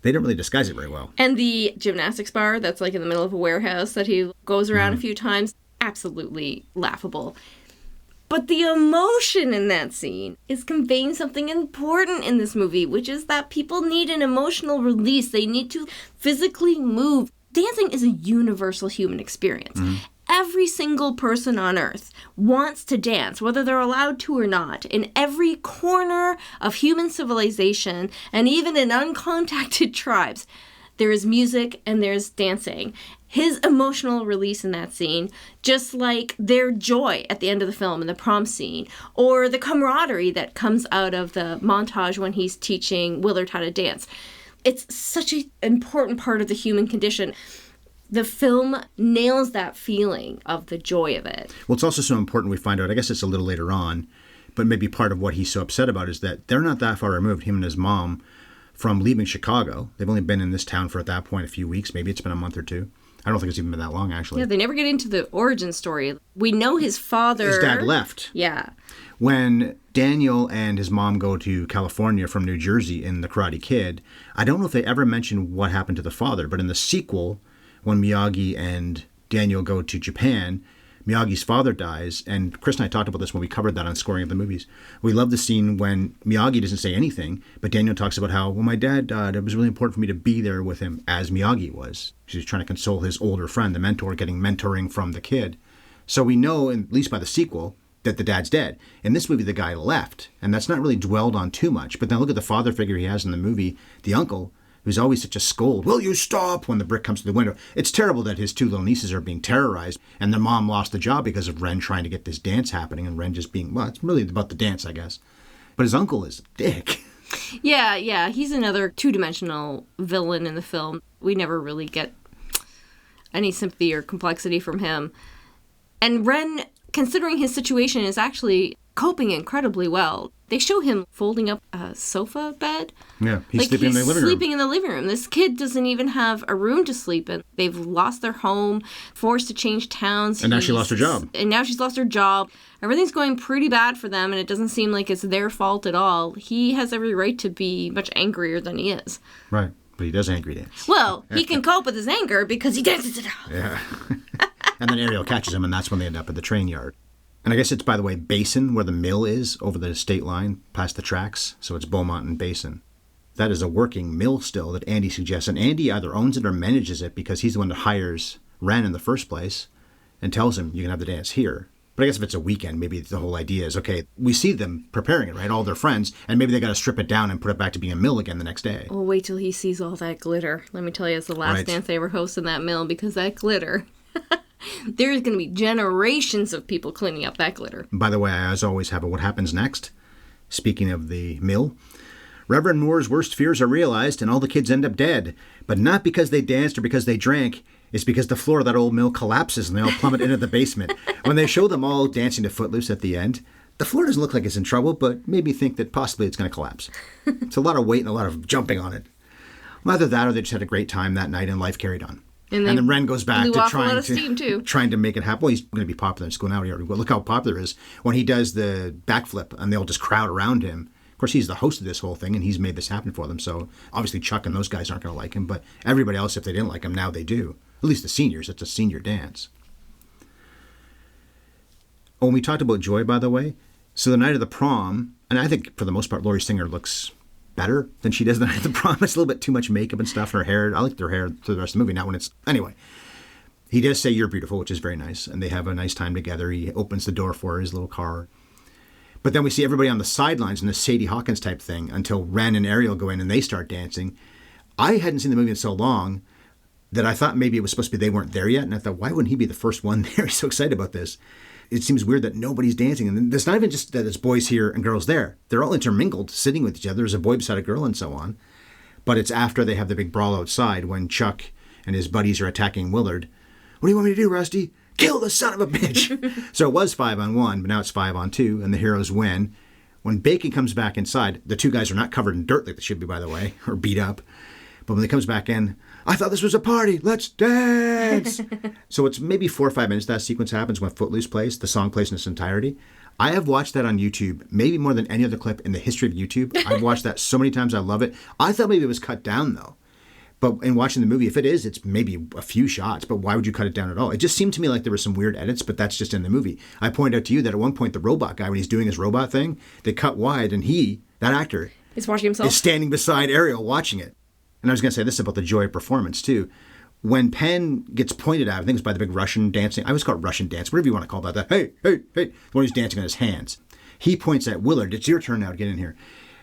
Speaker 1: They don't really disguise it very well.
Speaker 2: And the gymnastics bar that's like in the middle of a warehouse that he goes around a few times, absolutely laughable. But the emotion in that scene is conveying something important in this movie, which is that people need an emotional release. They need to physically move. Dancing is a universal human experience. Every single person on Earth wants to dance, whether they're allowed to or not. In every corner of human civilization, and even in uncontacted tribes, there is music and there's dancing. His emotional release in that scene, just like their joy at the end of the film in the prom scene, or the camaraderie that comes out of the montage when he's teaching Willard how to dance. It's such an important part of the human condition. The film nails that feeling of the joy of it.
Speaker 1: Well, it's also so important we find out, I guess it's a little later on, but maybe part of what he's so upset about is that they're not that far removed, him and his mom, from leaving Chicago. They've only been in this town for, at that point, a few weeks. Maybe it's been a month or two. I don't think it's even been that long, actually.
Speaker 2: Yeah, they never get into the origin story. We know his father...
Speaker 1: His dad left.
Speaker 2: Yeah.
Speaker 1: When Daniel and his mom go to California from New Jersey in The Karate Kid, I don't know if they ever mention what happened to the father, but in the sequel, when Miyagi and Daniel go to Japan, Miyagi's father dies, and Chris and I talked about this when we covered that on Scoring of the Movies. We love the scene when Miyagi doesn't say anything, but Daniel talks about how, when my dad died, it was really important for me to be there with him as Miyagi was. He was trying to console his older friend, the mentor, getting mentoring from the kid. So we know, at least by the sequel, that the dad's dead. In this movie, the guy left, and that's not really dwelled on too much. But then look at the father figure he has in the movie, the uncle, who's always such a scold. Will you stop? When the brick comes to the window. It's terrible that his two little nieces are being terrorized, and their mom lost the job because of Ren trying to get this dance happening, and Ren just being, well, it's really about the dance, I guess. But his uncle is a dick.
Speaker 2: Yeah, he's another two-dimensional villain in the film. We never really get any sympathy or complexity from him. And Ren, considering his situation, is actually coping incredibly well. They show him folding up a sofa bed.
Speaker 1: Yeah, he's sleeping in the living room.
Speaker 2: Sleeping in the living room. This kid doesn't even have a room to sleep in. They've lost their home, forced to change towns.
Speaker 1: And now she lost her job.
Speaker 2: And now she's lost her job. Everything's going pretty bad for them, and it doesn't seem like it's their fault at all. He has every right to be much angrier than he is.
Speaker 1: Right, but he does angry dance.
Speaker 2: Well, he can cope with his anger because he dances it out.
Speaker 1: Yeah. And then Ariel catches him, and that's when they end up at the train yard. And I guess it's, by the way, Basin, where the mill is, over the state line, past the tracks. So it's Beaumont and Basin. That is a working mill still that Andy suggests. And Andy either owns it or manages it because he's the one that hires Ren in the first place and tells him, you can have the dance here. But I guess if it's a weekend, maybe the whole idea is, okay, we see them preparing it, right? All their friends, and maybe they got to strip it down and put it back to being a mill again the next day.
Speaker 2: Well, wait till he sees all that glitter. Let me tell you, it's the last dance they ever host in that mill, because that glitter... There's going to be generations of people cleaning up that glitter.
Speaker 1: By the way, I as always have a what happens next. Speaking of the mill, Reverend Moore's worst fears are realized and all the kids end up dead. But not because they danced or because they drank. It's because the floor of that old mill collapses and they all plummet into the basement. When they show them all dancing to Footloose at the end, the floor doesn't look like it's in trouble, but made me think that possibly it's going to collapse. It's a lot of weight and a lot of jumping on it. Either that or they just had a great time that night and life carried on. And then Ren goes back to trying to make it happen. Well, he's going to be popular in school now. Look how popular he is. When he does the backflip and they all just crowd around him. Of course, he's the host of this whole thing and he's made this happen for them. So obviously Chuck and those guys aren't going to like him. But everybody else, if they didn't like him, now they do. At least the seniors. It's a senior dance. Oh, and we talked about Joy, by the way. So the night of the prom, and I think for the most part, Laurie Singer looks better than she does the night of the prom. It's a little bit too much makeup and stuff. Her hair, I like their hair through the rest of the movie. Not when it's... Anyway, he does say you're beautiful, which is very nice. And they have a nice time together. He opens the door for her, his little car. But then we see everybody on the sidelines in this Sadie Hawkins type thing until Ren and Ariel go in and they start dancing. I hadn't seen the movie in so long that I thought maybe it was supposed to be they weren't there yet. And I thought, why wouldn't he be the first one there? He's so excited about this. It seems weird that nobody's dancing. And it's not even just that it's boys here and girls there. They're all intermingled, sitting with each other. There's a boy beside a girl and so on. But it's after they have the big brawl outside when Chuck and his buddies are attacking Willard. What do you want me to do, Rusty? Kill the son of a bitch. So it was 5-on-1, but now it's 5-on-2, and the heroes win. When Bacon comes back inside, the two guys are not covered in dirt like they should be, by the way, or beat up. But when he comes back in, I thought this was a party. Let's dance. So it's maybe 4 or 5 minutes that sequence happens when Footloose plays. The song plays in its entirety. I have watched that on YouTube, maybe more than any other clip in the history of YouTube. I've watched that so many times. I love it. I thought maybe it was cut down, though. But in watching the movie, if it is, it's maybe a few shots. But why would you cut it down at all? It just seemed to me like there were some weird edits, but that's just in the movie. I pointed out to you that at one point, the robot guy, when he's doing his robot thing, they cut wide, and that actor,
Speaker 2: is watching himself.
Speaker 1: Is standing beside Ariel watching it. And I was going to say this about the Joy performance, too. When Penn gets pointed at, I think it's by the big Russian dancing. I always call it Russian dance, whatever you want to call that. Hey, hey, hey. When he's dancing on his hands. He points at Willard. It's your turn now to get in here.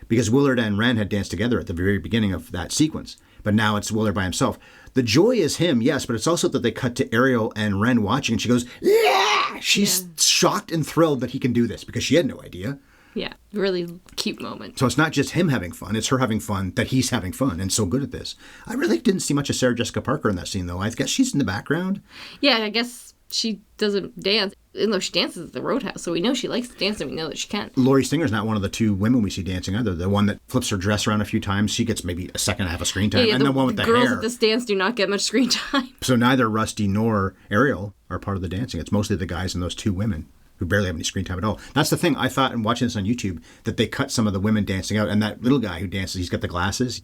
Speaker 1: Because Willard and Ren had danced together at the very beginning of that sequence. But now it's Willard by himself. The joy is him, yes, but it's also that they cut to Ariel and Ren watching, and she goes, yeah! She's shocked and thrilled that he can do this, because she had no idea.
Speaker 2: Yeah, really cute moment.
Speaker 1: So it's not just him having fun, it's her having fun, that he's having fun, and so good at this. I really didn't see much of Sarah Jessica Parker in that scene, though. I guess she's in the background.
Speaker 2: Yeah, I guess she doesn't dance, even though she dances at the Roadhouse, so we know she likes to dance and we know that she can.
Speaker 1: Laurie Singer's not one of the two women we see dancing either. The one that flips her dress around a few times, she gets maybe a second and a half of screen time. And the one with the
Speaker 2: girls
Speaker 1: hair.
Speaker 2: At this dance do not get much screen time.
Speaker 1: So neither Rusty nor Ariel are part of the dancing. It's mostly the guys and those two women who barely have any screen time at all. That's the thing. I thought in watching this on YouTube that they cut some of the women dancing out. And that little guy who dances, he's got the glasses.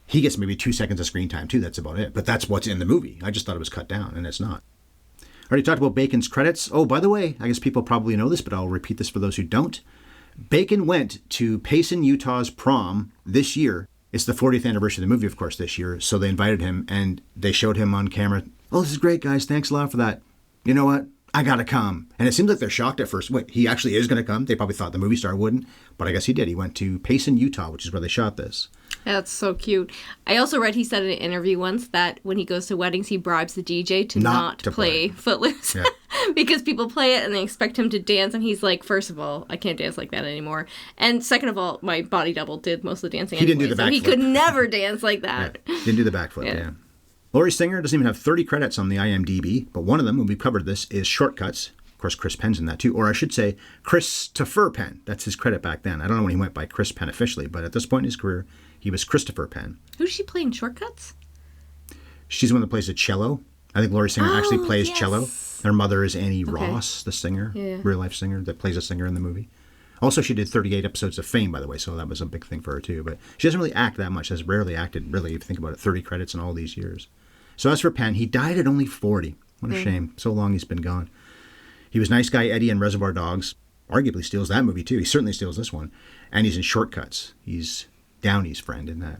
Speaker 1: He gets maybe 2 seconds of screen time too. That's about it. But that's what's in the movie. I just thought it was cut down, and it's not. I already talked about Bacon's credits. Oh, by the way, I guess people probably know this, but I'll repeat this for those who don't. Bacon went to Payson, Utah's prom this year. It's the 40th anniversary of the movie, of course, this year. So they invited him, and they showed him on camera. Oh, this is great, guys. Thanks a lot for that. You know what? I gotta come. And it seems like they're shocked at first. Wait, he actually is gonna come? They probably thought the movie star wouldn't, but I guess he did. He went to Payson, Utah, which is where they shot this.
Speaker 2: That's so cute. I also read he said in an interview once that when he goes to weddings, he bribes the DJ to not play Footloose. Yeah. Because people play it and they expect him to dance, and he's like, first of all, I can't dance like that anymore. And second of all, my body double did most of the dancing.
Speaker 1: He didn't do the backflip.
Speaker 2: So he could never dance like that.
Speaker 1: Yeah. Didn't do the backflip, yeah. Laurie Singer doesn't even have 30 credits on the IMDb, but one of them, when we covered this, is Shortcuts. Of course, Chris Penn's in that too. Or I should say, Christopher Penn. That's his credit back then. I don't know when he went by Chris Penn officially, but at this point in his career, he was Christopher Penn.
Speaker 2: Who does she play in Shortcuts?
Speaker 1: She's the one that plays the cello. I think Laurie Singer actually plays cello. Her mother is Annie Ross, the singer, real-life singer that plays a singer in the movie. Also, she did 38 episodes of Fame, by the way, so that was a big thing for her too. But she doesn't really act that much. Has rarely acted, really, if you think about it, 30 credits in all these years. So as for Penn, he died at only 40. What a shame. So long he's been gone. He was Nice Guy Eddie in Reservoir Dogs. Arguably steals that movie, too. He certainly steals this one. And he's in Shortcuts. He's Downey's friend in that.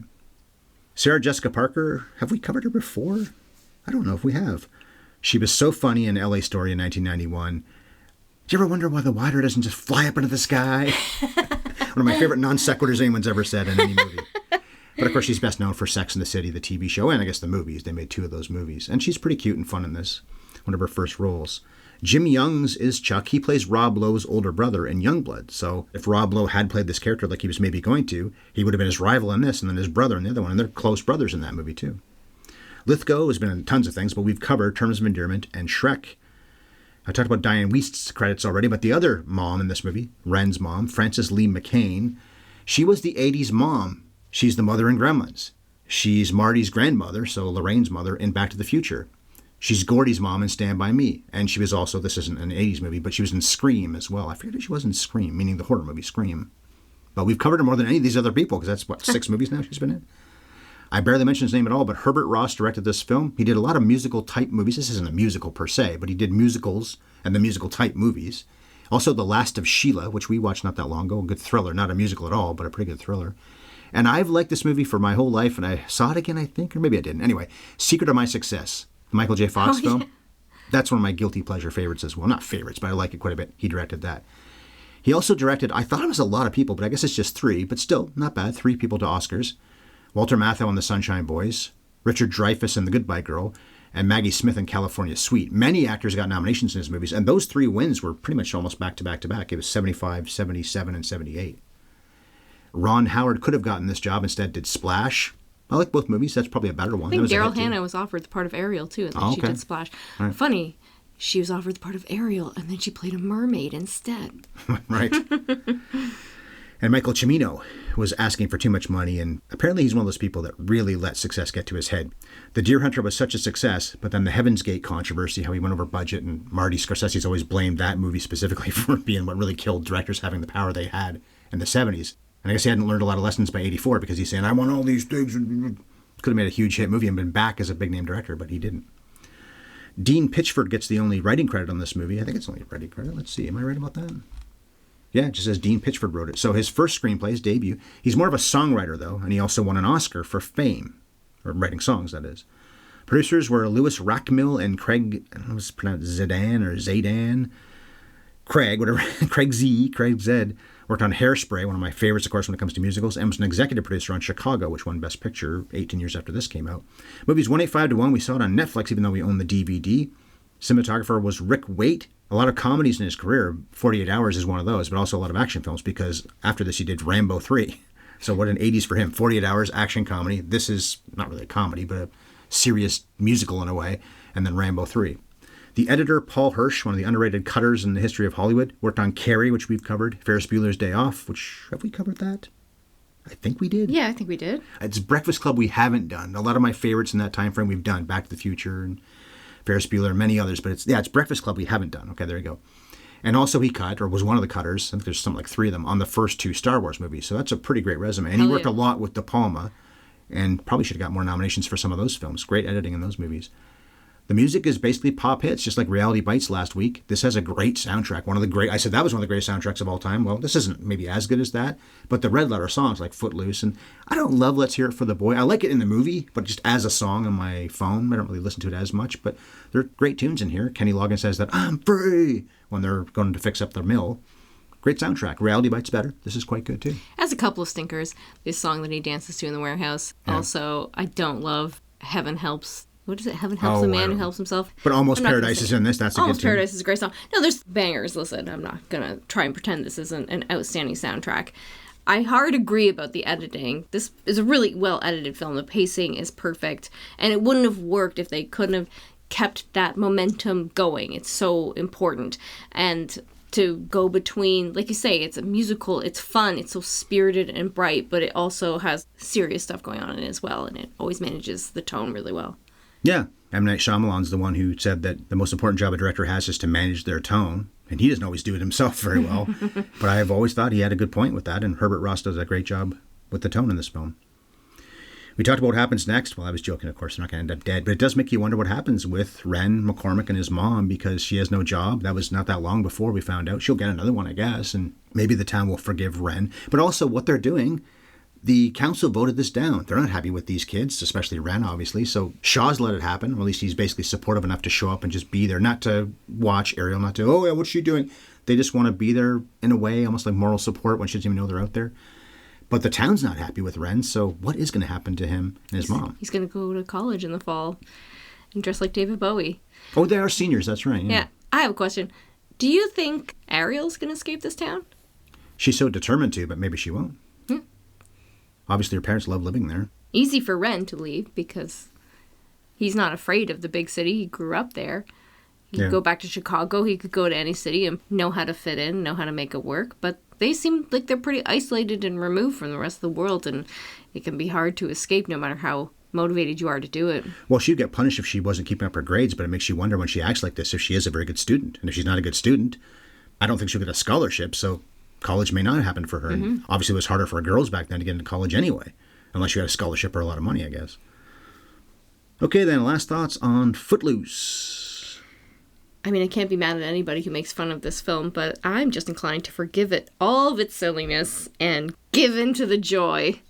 Speaker 1: Sarah Jessica Parker, have we covered her before? I don't know if we have. She was so funny in LA Story in 1991. Do you ever wonder why the water doesn't just fly up into the sky? One of my favorite non sequiturs anyone's ever said in any movie. But of course, she's best known for Sex and the City, the TV show, and I guess the movies. They made 2 of those movies. And she's pretty cute and fun in this. One of her first roles. Jim Youngs is Chuck. He plays Rob Lowe's older brother in Youngblood. So if Rob Lowe had played this character like he was maybe going to, he would have been his rival in this and then his brother in the other one. And they're close brothers in that movie, too. Lithgow has been in tons of things, but we've covered Terms of Endearment and Shrek. I talked about Diane Wiest's credits already, but the other mom in this movie, Ren's mom, Frances Lee McCain, she was the 80s mom. She's the mother in Gremlins. She's Marty's grandmother, so Lorraine's mother, in Back to the Future. She's Gordy's mom in Stand By Me. And she was also, this isn't an 80s movie, but she was in Scream as well. I forget if she was in Scream, meaning the horror movie Scream. But we've covered her more than any of these other people, because that's, 6 movies now she's been in? I barely mention his name at all, but Herbert Ross directed this film. He did a lot of musical-type movies. This isn't a musical per se, but he did musicals and the musical-type movies. Also, The Last of Sheila, which we watched not that long ago. A good thriller. Not a musical at all, but a pretty good thriller. And I've liked this movie for my whole life, and I saw it again, I think, or maybe I didn't. Anyway, Secret of My Success, the Michael J. Fox film. Yeah. That's one of my guilty pleasure favorites as well. Not favorites, but I like it quite a bit. He directed that. He also directed, I thought it was a lot of people, but I guess it's just 3, but still, not bad. 3 people to Oscars. Walter Matthau in The Sunshine Boys, Richard Dreyfuss in The Goodbye Girl, and Maggie Smith in California Suite. Many actors got nominations in his movies, and those 3 wins were pretty much almost back to back to back. It was 75, 77, and 78. Ron Howard could have gotten this job, instead did Splash. I like both movies. That's probably a better one.
Speaker 2: I think Daryl Hannah was offered the part of Ariel, too, and then she did Splash.
Speaker 1: Right.
Speaker 2: Funny, she was offered the part of Ariel, and then she played a mermaid instead.
Speaker 1: Right. And Michael Cimino was asking for too much money, and apparently he's one of those people that really let success get to his head. The Deer Hunter was such a success, but then the Heaven's Gate controversy, how he went over budget, and Marty Scorsese's always blamed that movie specifically for being what really killed directors having the power they had in the 70s. And I guess he hadn't learned a lot of lessons by 84 because he's saying, I want all these things. Could have made a huge hit movie and been back as a big-name director, but he didn't. Dean Pitchford gets the only writing credit on this movie. I think it's only a writing credit. Let's see. Am I right about that? Yeah, it just says Dean Pitchford wrote it. So his first screenplay, his debut. He's more of a songwriter, though, and he also won an Oscar for Fame, or writing songs, that is. Producers were Louis Rackmill and Craig, I don't know if it's pronounced Zedan or Zaydan. Craig, whatever, Craig Zed, worked on Hairspray, one of my favorites, of course, when it comes to musicals, and was an executive producer on Chicago, which won Best Picture 18 years after this came out. Movie's 185-1. We saw it on Netflix, even though we own the DVD. Cinematographer was Rick Waite. A lot of comedies in his career. 48 Hours is one of those, but also a lot of action films, because after this he did Rambo 3. So what an 80s for him. 48 Hours, action comedy. This is not really a comedy, but a serious musical in a way. And then Rambo 3. The editor, Paul Hirsch, one of the underrated cutters in the history of Hollywood, worked on Carrie, which we've covered, Ferris Bueller's Day Off, which, have we covered that? I think we did.
Speaker 2: Yeah, I think we did.
Speaker 1: It's Breakfast Club we haven't done. A lot of my favorites in that time frame we've done. Back to the Future and Ferris Bueller and many others, but it's Breakfast Club we haven't done. Okay, there you go. And also he cut, or was one of the cutters, I think there's something like 3 of them, on the first 2 Star Wars movies. So that's a pretty great resume. And he worked a lot with De Palma, and probably should have got more nominations for some of those films. Great editing in those movies. The music is basically pop hits, just like Reality Bites last week. This has a great soundtrack. I said that was one of the greatest soundtracks of all time. Well, this isn't maybe as good as that, but the Red Letter songs like Footloose, and I don't love Let's Hear It for the Boy. I like it in the movie, but just as a song on my phone, I don't really listen to it as much, but there are great tunes in here. Kenny Loggins says that, I'm free, when they're going to fix up their mill. Great soundtrack. Reality Bites better. This is quite good, too.
Speaker 2: Has a couple of stinkers. This song that he dances to in the warehouse. Yeah. Also, I don't love Heaven Helps. What is it? Heaven Helps the Man Who Helps Himself.
Speaker 1: But Almost Paradise is in this. That's a good tune.
Speaker 2: Almost Paradise is a great song. No, there's bangers. Listen, I'm not going to try and pretend this isn't an outstanding soundtrack. I hard agree about the editing. This is a really well-edited film. The pacing is perfect. And it wouldn't have worked if they couldn't have kept that momentum going. It's so important. And to go between, like you say, it's a musical, it's fun, it's so spirited and bright, but it also has serious stuff going on in it as well. And it always manages the tone really well.
Speaker 1: Yeah, M. Night Shyamalan's the one who said that the most important job a director has is to manage their tone. And he doesn't always do it himself very well. But I've always thought he had a good point with that. And Herbert Ross does a great job with the tone in this film. We talked about what happens next. Well, I was joking, of course. They're not going to end up dead. But it does make you wonder what happens with Ren McCormick and his mom, because she has no job. That was not that long before we found out. She'll get another one, I guess. And maybe the town will forgive Ren. But also what they're doing. The council voted this down. They're not happy with these kids, especially Ren, obviously. So Shaw's let it happen, or at least he's basically supportive enough to show up and just be there. Not to watch Ariel, not to, oh, yeah, what's she doing? They just want to be there in a way, almost like moral support when she doesn't even know they're out there. But the town's not happy with Ren, so what is going to happen to him and his mom?
Speaker 2: He's going to go to college in the fall and dress like David Bowie.
Speaker 1: Oh, they are seniors, that's right.
Speaker 2: Yeah. I have a question. Do you think Ariel's going to escape this town?
Speaker 1: She's so determined to, but maybe she won't. Obviously, her parents love living there.
Speaker 2: Easy for Ren to leave because he's not afraid of the big city. He grew up there. He could go back to Chicago. He could go to any city and know how to fit in, know how to make it work. But they seem like they're pretty isolated and removed from the rest of the world, and it can be hard to escape no matter how motivated you are to do it.
Speaker 1: Well, she'd get punished if she wasn't keeping up her grades, but it makes you wonder when she acts like this if she is a very good student. And if she's not a good student, I don't think she'll get a scholarship, so college may not happen for her. And obviously, it was harder for girls back then to get into college anyway, unless you had a scholarship or a lot of money, I guess. Okay, then, last thoughts on Footloose.
Speaker 2: I mean, I can't be mad at anybody who makes fun of this film, but I'm just inclined to forgive it all of its silliness and give in to the joy.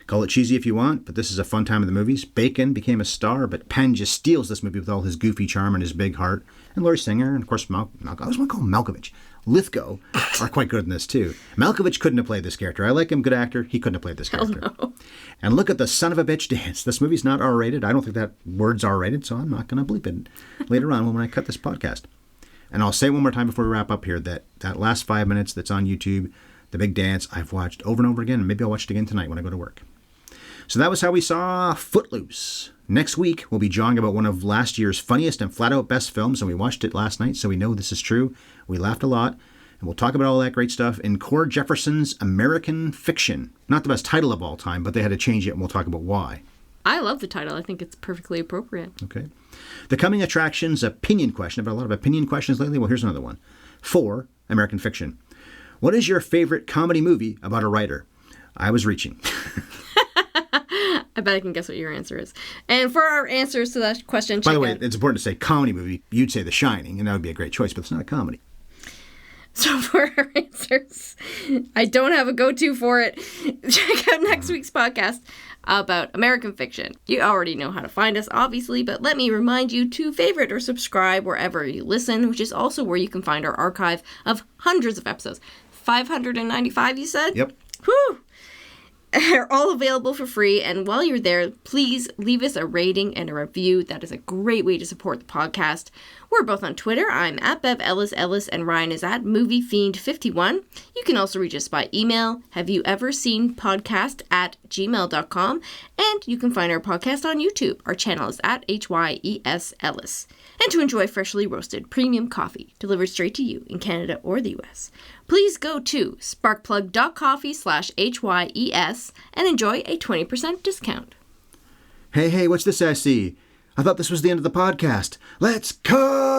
Speaker 1: Call it cheesy if you want, but this is a fun time in the movies. Bacon became a star, but Penn just steals this movie with all his goofy charm and his big heart. And Laurie Singer, and of course, I always want to call him Malkovich. Lithgow are quite good in this, too. Malkovich couldn't have played this character. I like him, good actor. He couldn't have played this character.
Speaker 2: Hell no.
Speaker 1: And look at the son of a bitch dance. This movie's not R-rated. I don't think that word's R-rated, so I'm not going to bleep it later on when I cut this podcast. And I'll say one more time before we wrap up here that last 5 minutes that's on YouTube, the big dance, I've watched over and over again, and maybe I'll watch it again tonight when I go to work. So that was how we saw Footloose. Next week, we'll be jawing about one of last year's funniest and flat-out best films, and we watched it last night, so we know this is true. We laughed a lot, and we'll talk about all that great stuff in Cord Jefferson's American Fiction. Not the best title of all time, but they had to change it, and we'll talk about why.
Speaker 2: I love the title. I think it's perfectly appropriate.
Speaker 1: Okay. The coming attractions opinion question. I've got a lot of opinion questions lately. Well, here's another one. 4, American Fiction. What is your favorite comedy movie about a writer? I was reaching.
Speaker 2: I bet I can guess what your answer is. And for our answers to that question,
Speaker 1: by the way, it's important to say comedy movie. You'd say The Shining, and that would be a great choice, but it's not a comedy.
Speaker 2: So for our answers, I don't have a go-to for it. Check out next week's podcast about American Fiction. You already know how to find us, obviously, but let me remind you to favorite or subscribe wherever you listen, which is also where you can find our archive of hundreds of episodes. 595, you said?
Speaker 1: Yep.
Speaker 2: Whew! They're all available for free, and while you're there, please leave us a rating and a review. That is a great way to support the podcast. We're both on Twitter. I'm at Bev Ellis, and Ryan is at MovieFiend51. You can also reach us by email, haveyouvseenspodcast@gmail.com, and you can find our podcast on YouTube. Our channel is at HYES Ellis. And to enjoy freshly roasted premium coffee delivered straight to you in Canada or the US, please go to sparkplug.coffee/HYES and enjoy a 20% discount.
Speaker 1: Hey, what's this I see? I thought this was the end of the podcast. Let's cut!